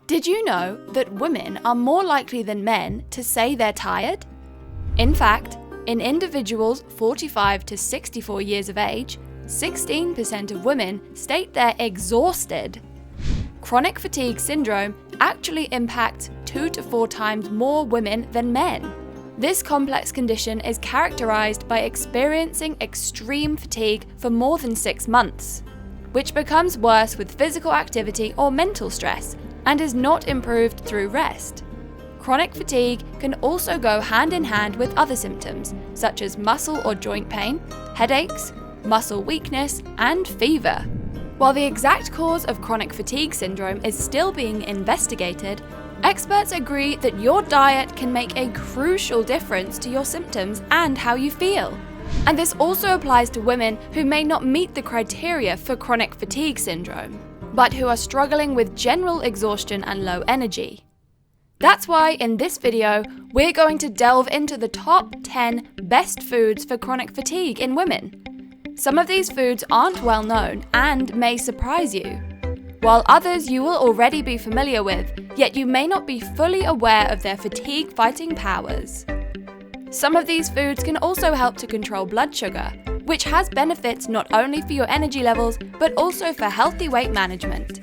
Did you know that women are more likely than men to say they're tired? In fact, in individuals 45 to 64 years of age, 16% of women state they're exhausted. Chronic fatigue syndrome actually impacts 2 to 4 times more women than men. This complex condition is characterized by experiencing extreme fatigue for more than 6 months, which becomes worse with physical activity or mental stress and is not improved through rest. Chronic fatigue can also go hand in hand with other symptoms, such as muscle or joint pain, headaches, muscle weakness, and fever. While the exact cause of chronic fatigue syndrome is still being investigated, experts agree that your diet can make a crucial difference to your symptoms and how you feel. And this also applies to women who may not meet the criteria for chronic fatigue syndrome, but who are struggling with general exhaustion and low energy. That's why in this video, we're going to delve into the top 10 best foods for chronic fatigue in women. Some of these foods aren't well known and may surprise you, while others you will already be familiar with, yet you may not be fully aware of their fatigue-fighting powers. Some of these foods can also help to control blood sugar, which has benefits not only for your energy levels, but also for healthy weight management.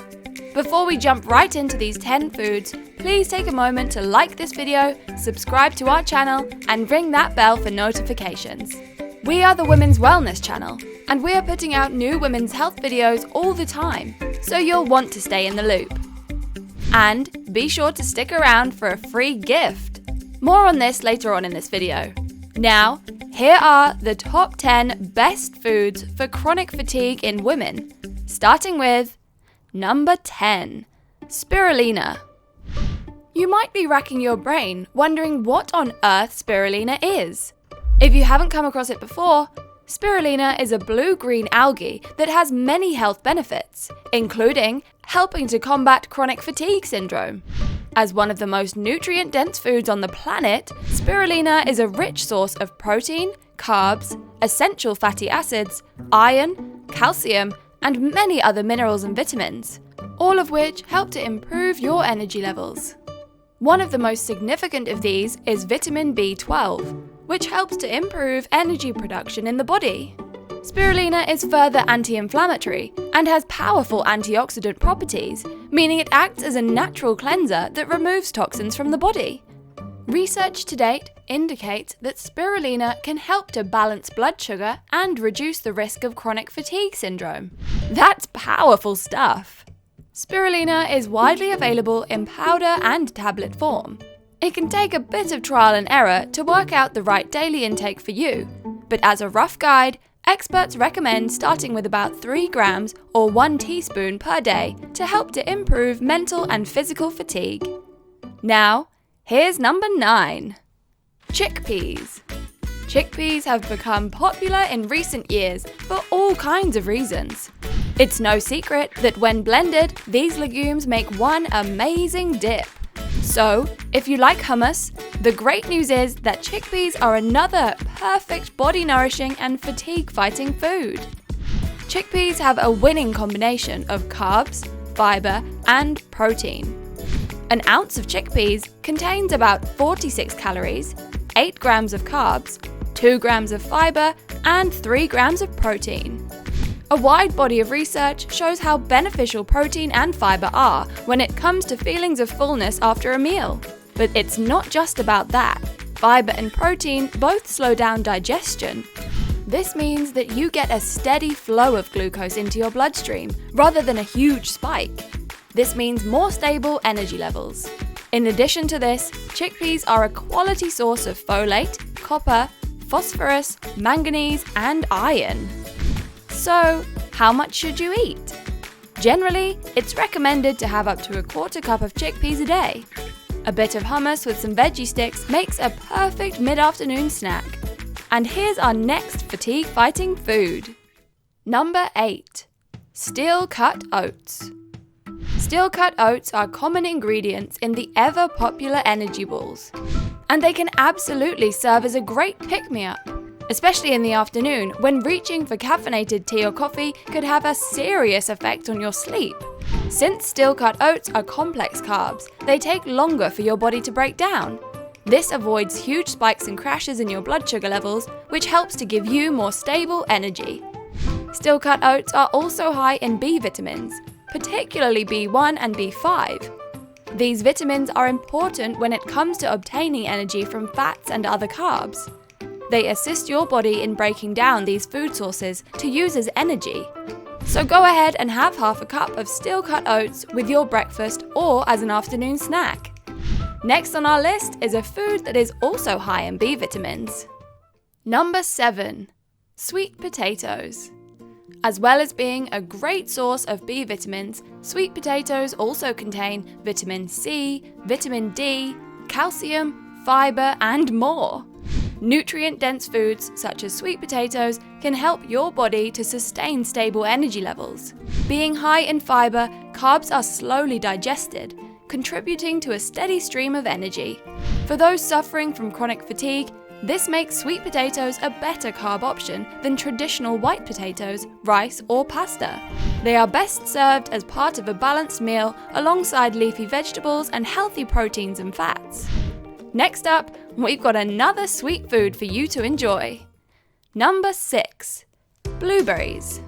Before we jump right into these 10 foods, please take a moment to like this video, subscribe to our channel, and ring that bell for notifications. We are the Women's Wellness channel, and we are putting out new women's health videos all the time, so you'll want to stay in the loop. And be sure to stick around for a free gift. More on this later on in this video. Now, here are the top 10 best foods for chronic fatigue in women, starting with number 10, spirulina. You might be racking your brain wondering what on earth spirulina is. If you haven't come across it before, spirulina is a blue-green algae that has many health benefits, including helping to combat chronic fatigue syndrome. As one of the most nutrient-dense foods on the planet, spirulina is a rich source of protein, carbs, essential fatty acids, iron, calcium, and many other minerals and vitamins, all of which help to improve your energy levels. One of the most significant of these is vitamin B12, which helps to improve energy production in the body. Spirulina is further anti-inflammatory and has powerful antioxidant properties, meaning it acts as a natural cleanser that removes toxins from the body. Research to date indicates that spirulina can help to balance blood sugar and reduce the risk of chronic fatigue syndrome. That's powerful stuff! Spirulina is widely available in powder and tablet form. It can take a bit of trial and error to work out the right daily intake for you, but as a rough guide, experts recommend starting with about 3 grams or 1 teaspoon per day to help to improve mental and physical fatigue. Now, here's number 9. Chickpeas. Chickpeas have become popular in recent years for all kinds of reasons. It's no secret that when blended, these legumes make one amazing dip. So, if you like hummus, the great news is that chickpeas are another perfect body-nourishing and fatigue-fighting food. Chickpeas have a winning combination of carbs, fiber, and protein. An ounce of chickpeas contains about 46 calories, 8 grams of carbs, 2 grams of fiber, and 3 grams of protein. A wide body of research shows how beneficial protein and fiber are when it comes to feelings of fullness after a meal. But it's not just about that. Fiber and protein both slow down digestion. This means that you get a steady flow of glucose into your bloodstream, rather than a huge spike. This means more stable energy levels. In addition to this, chickpeas are a quality source of folate, copper, phosphorus, manganese, and iron. So, how much should you eat? Generally, it's recommended to have up to a quarter cup of chickpeas a day. A bit of hummus with some veggie sticks makes a perfect mid-afternoon snack. And here's our next fatigue-fighting food. Number 8. Steel-cut oats. Steel-cut oats are common ingredients in the ever-popular energy balls. And they can absolutely serve as a great pick-me-up, especially in the afternoon when reaching for caffeinated tea or coffee could have a serious effect on your sleep. Since steel-cut oats are complex carbs, they take longer for your body to break down. This avoids huge spikes and crashes in your blood sugar levels, which helps to give you more stable energy. Steel-cut oats are also high in B vitamins, particularly B1 and B5. These vitamins are important when it comes to obtaining energy from fats and other carbs. They assist your body in breaking down these food sources to use as energy. So go ahead and have half a cup of steel-cut oats with your breakfast or as an afternoon snack. Next on our list is a food that is also high in B vitamins. Number 7. Sweet potatoes. As well as being a great source of B vitamins, sweet potatoes also contain vitamin C, vitamin D, calcium, fiber, and more. Nutrient-dense foods such as sweet potatoes can help your body to sustain stable energy levels. Being high in fiber, carbs are slowly digested, contributing to a steady stream of energy. For those suffering from chronic fatigue, this makes sweet potatoes a better carb option than traditional white potatoes, rice, or pasta. They are best served as part of a balanced meal alongside leafy vegetables and healthy proteins and fats. Next up, we've got another sweet food for you to enjoy. Number 6. Blueberries.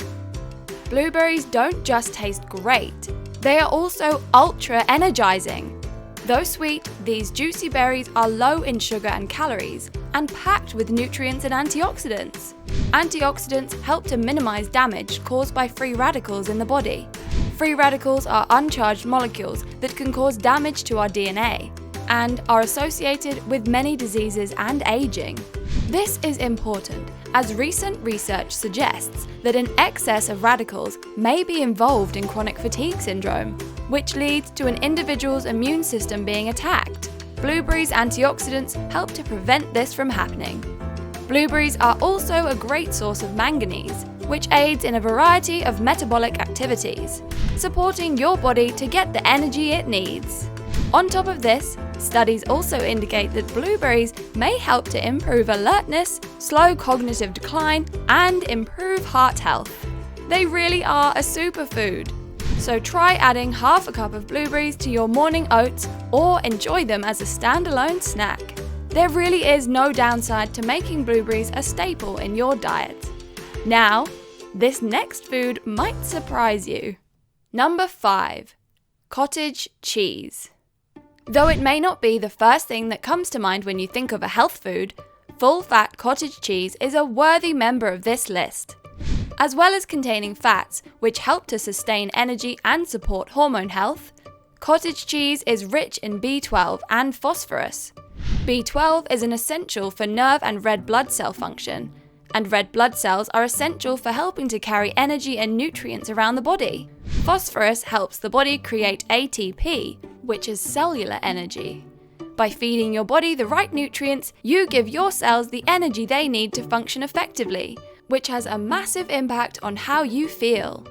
Blueberries don't just taste great, they are also ultra energizing. Though sweet, these juicy berries are low in sugar and calories and packed with nutrients and antioxidants. Antioxidants help to minimize damage caused by free radicals in the body. Free radicals are uncharged molecules that can cause damage to our DNA and are associated with many diseases and aging. This is important, as recent research suggests that an excess of radicals may be involved in chronic fatigue syndrome, which leads to an individual's immune system being attacked. Blueberries' antioxidants help to prevent this from happening. Blueberries are also a great source of manganese, which aids in a variety of metabolic activities, supporting your body to get the energy it needs. On top of this, studies also indicate that blueberries may help to improve alertness, slow cognitive decline, and improve heart health. They really are a superfood. So try adding half a cup of blueberries to your morning oats or enjoy them as a standalone snack. There really is no downside to making blueberries a staple in your diet. Now, this next food might surprise you. Number 5. Cottage cheese. Though it may not be the first thing that comes to mind when you think of a health food, full-fat cottage cheese is a worthy member of this list. As well as containing fats, which help to sustain energy and support hormone health, cottage cheese is rich in B12 and phosphorus. B12 is an essential for nerve and red blood cell function, and red blood cells are essential for helping to carry energy and nutrients around the body. Phosphorus helps the body create ATP, which is cellular energy. By feeding your body the right nutrients, you give your cells the energy they need to function effectively, which has a massive impact on how you feel.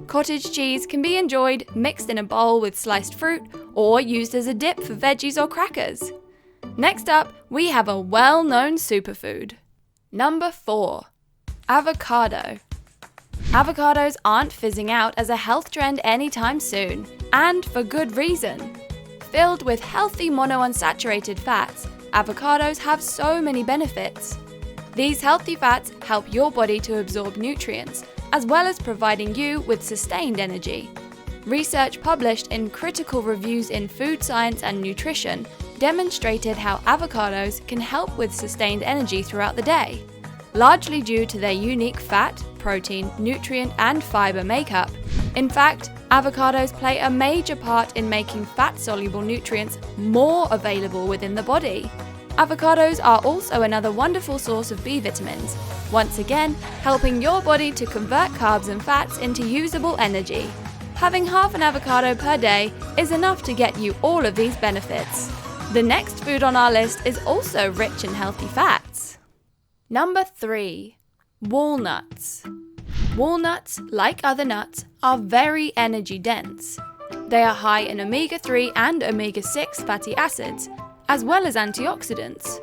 Cottage cheese can be enjoyed mixed in a bowl with sliced fruit or used as a dip for veggies or crackers. Next up, we have a well-known superfood. Number 4. Avocado. Avocados aren't fizzing out as a health trend anytime soon, and for good reason. Filled with healthy monounsaturated fats, avocados have so many benefits. These healthy fats help your body to absorb nutrients, as well as providing you with sustained energy. Research published in critical reviews in Food Science and Nutrition demonstrated how avocados can help with sustained energy throughout the day. Largely due to their unique fat, protein, nutrient, and fiber makeup. In fact, avocados play a major part in making fat-soluble nutrients more available within the body. Avocados are also another wonderful source of B vitamins, once again helping your body to convert carbs and fats into usable energy. Having half an avocado per day is enough to get you all of these benefits. The next food on our list is also rich in healthy fats. Number 3. Walnuts. Walnuts, like other nuts, are very energy dense. They are high in omega-3 and omega-6 fatty acids, as well as antioxidants.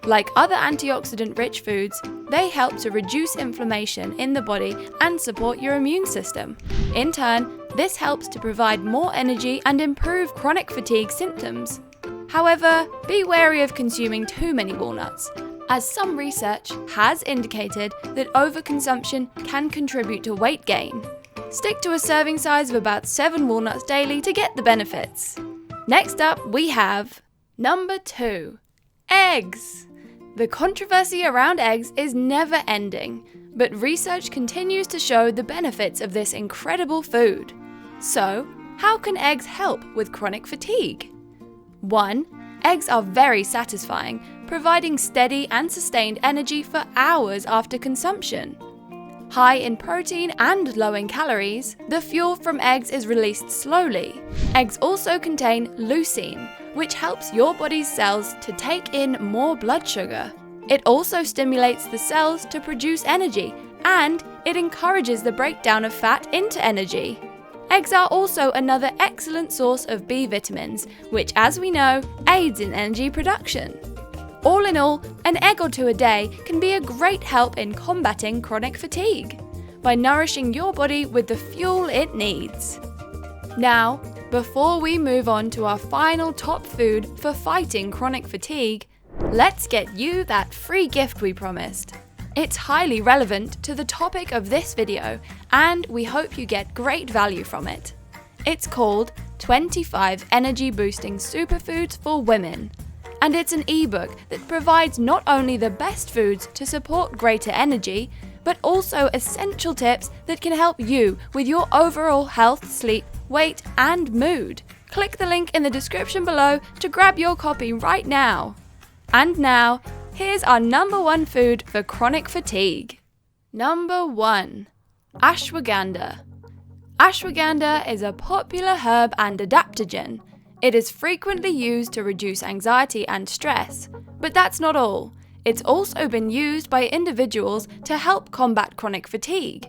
Like other antioxidant-rich foods, they help to reduce inflammation in the body and support your immune system. In turn, this helps to provide more energy and improve chronic fatigue symptoms. However, be wary of consuming too many walnuts, as some research has indicated that overconsumption can contribute to weight gain. Stick to a serving size of about 7 walnuts daily to get the benefits. Next up, we have number 2, eggs. The controversy around eggs is never ending, but research continues to show the benefits of this incredible food. So, how can eggs help with chronic fatigue? 1. Eggs are very satisfying, providing steady and sustained energy for hours after consumption. High in protein and low in calories, the fuel from eggs is released slowly. Eggs also contain leucine, which helps your body's cells to take in more blood sugar. It also stimulates the cells to produce energy, and it encourages the breakdown of fat into energy. Eggs are also another excellent source of B vitamins, which, as we know, aids in energy production. All in all, an egg or 2 a day can be a great help in combating chronic fatigue by nourishing your body with the fuel it needs. Now, before we move on to our final top food for fighting chronic fatigue, let's get you that free gift we promised. It's highly relevant to the topic of this video, and we hope you get great value from it. It's called 25 Energy Boosting Superfoods for Women, and it's an ebook that provides not only the best foods to support greater energy, but also essential tips that can help you with your overall health, sleep, weight, and mood. Click the link in the description below to grab your copy right now. And now, here's our number 1 food for chronic fatigue. Number 1. Ashwagandha. Ashwagandha is a popular herb and adaptogen. It is frequently used to reduce anxiety and stress, but that's not all. It's also been used by individuals to help combat chronic fatigue.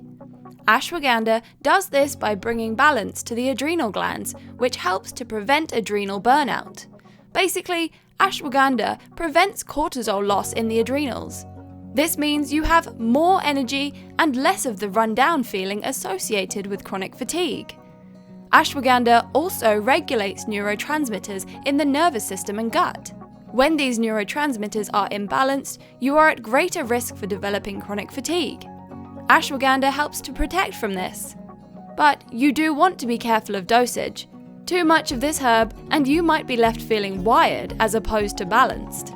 Ashwagandha does this by bringing balance to the adrenal glands, which helps to prevent adrenal burnout. Basically, ashwagandha prevents cortisol loss in the adrenals. This means you have more energy and less of the run-down feeling associated with chronic fatigue. Ashwagandha also regulates neurotransmitters in the nervous system and gut. When these neurotransmitters are imbalanced, you are at greater risk for developing chronic fatigue. Ashwagandha helps to protect from this. But you do want to be careful of dosage. Too much of this herb and you might be left feeling wired as opposed to balanced.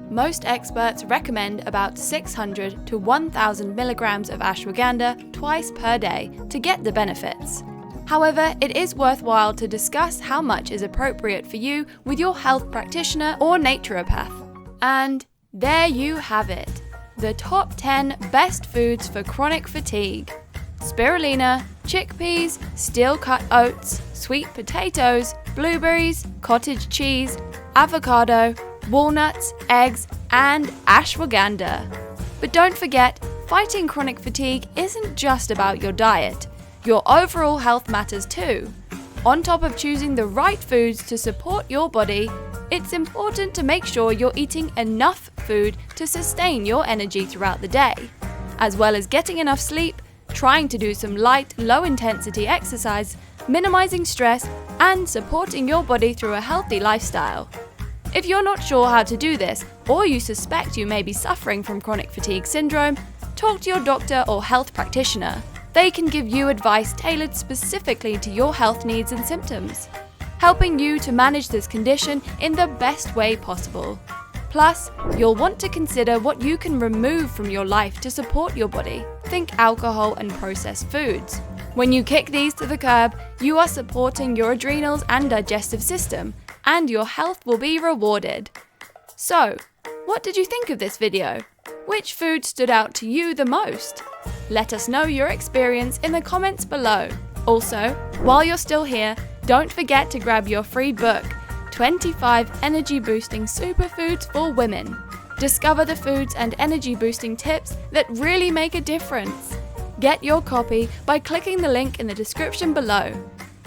Most experts recommend about 600 to 1,000 milligrams of ashwagandha twice per day to get the benefits. However, it is worthwhile to discuss how much is appropriate for you with your health practitioner or naturopath. And there you have it, the top 10 best foods for chronic fatigue. Spirulina, chickpeas, steel-cut oats, sweet potatoes, blueberries, cottage cheese, avocado, walnuts, eggs, and ashwagandha. But don't forget, fighting chronic fatigue isn't just about your diet. Your overall health matters too. On top of choosing the right foods to support your body, it's important to make sure you're eating enough food to sustain your energy throughout the day, as well as getting enough sleep, trying to do some light, low-intensity exercise, minimizing stress, and supporting your body through a healthy lifestyle. If you're not sure how to do this, or you suspect you may be suffering from chronic fatigue syndrome, talk to your doctor or health practitioner. They can give you advice tailored specifically to your health needs and symptoms, helping you to manage this condition in the best way possible. Plus, you'll want to consider what you can remove from your life to support your body. Think alcohol and processed foods. When you kick these to the curb, you are supporting your adrenals and digestive system, and your health will be rewarded. So, what did you think of this video? Which food stood out to you the most? Let us know your experience in the comments below. Also, while you're still here, don't forget to grab your free book, 25 Energy Boosting Superfoods for Women. Discover the foods and energy boosting tips that really make a difference. Get your copy by clicking the link in the description below.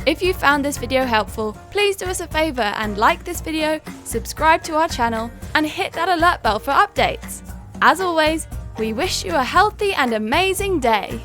If you found this video helpful, please do us a favor and like this video, subscribe to our channel, and hit that alert bell for updates. As always, We wish you a healthy and amazing day.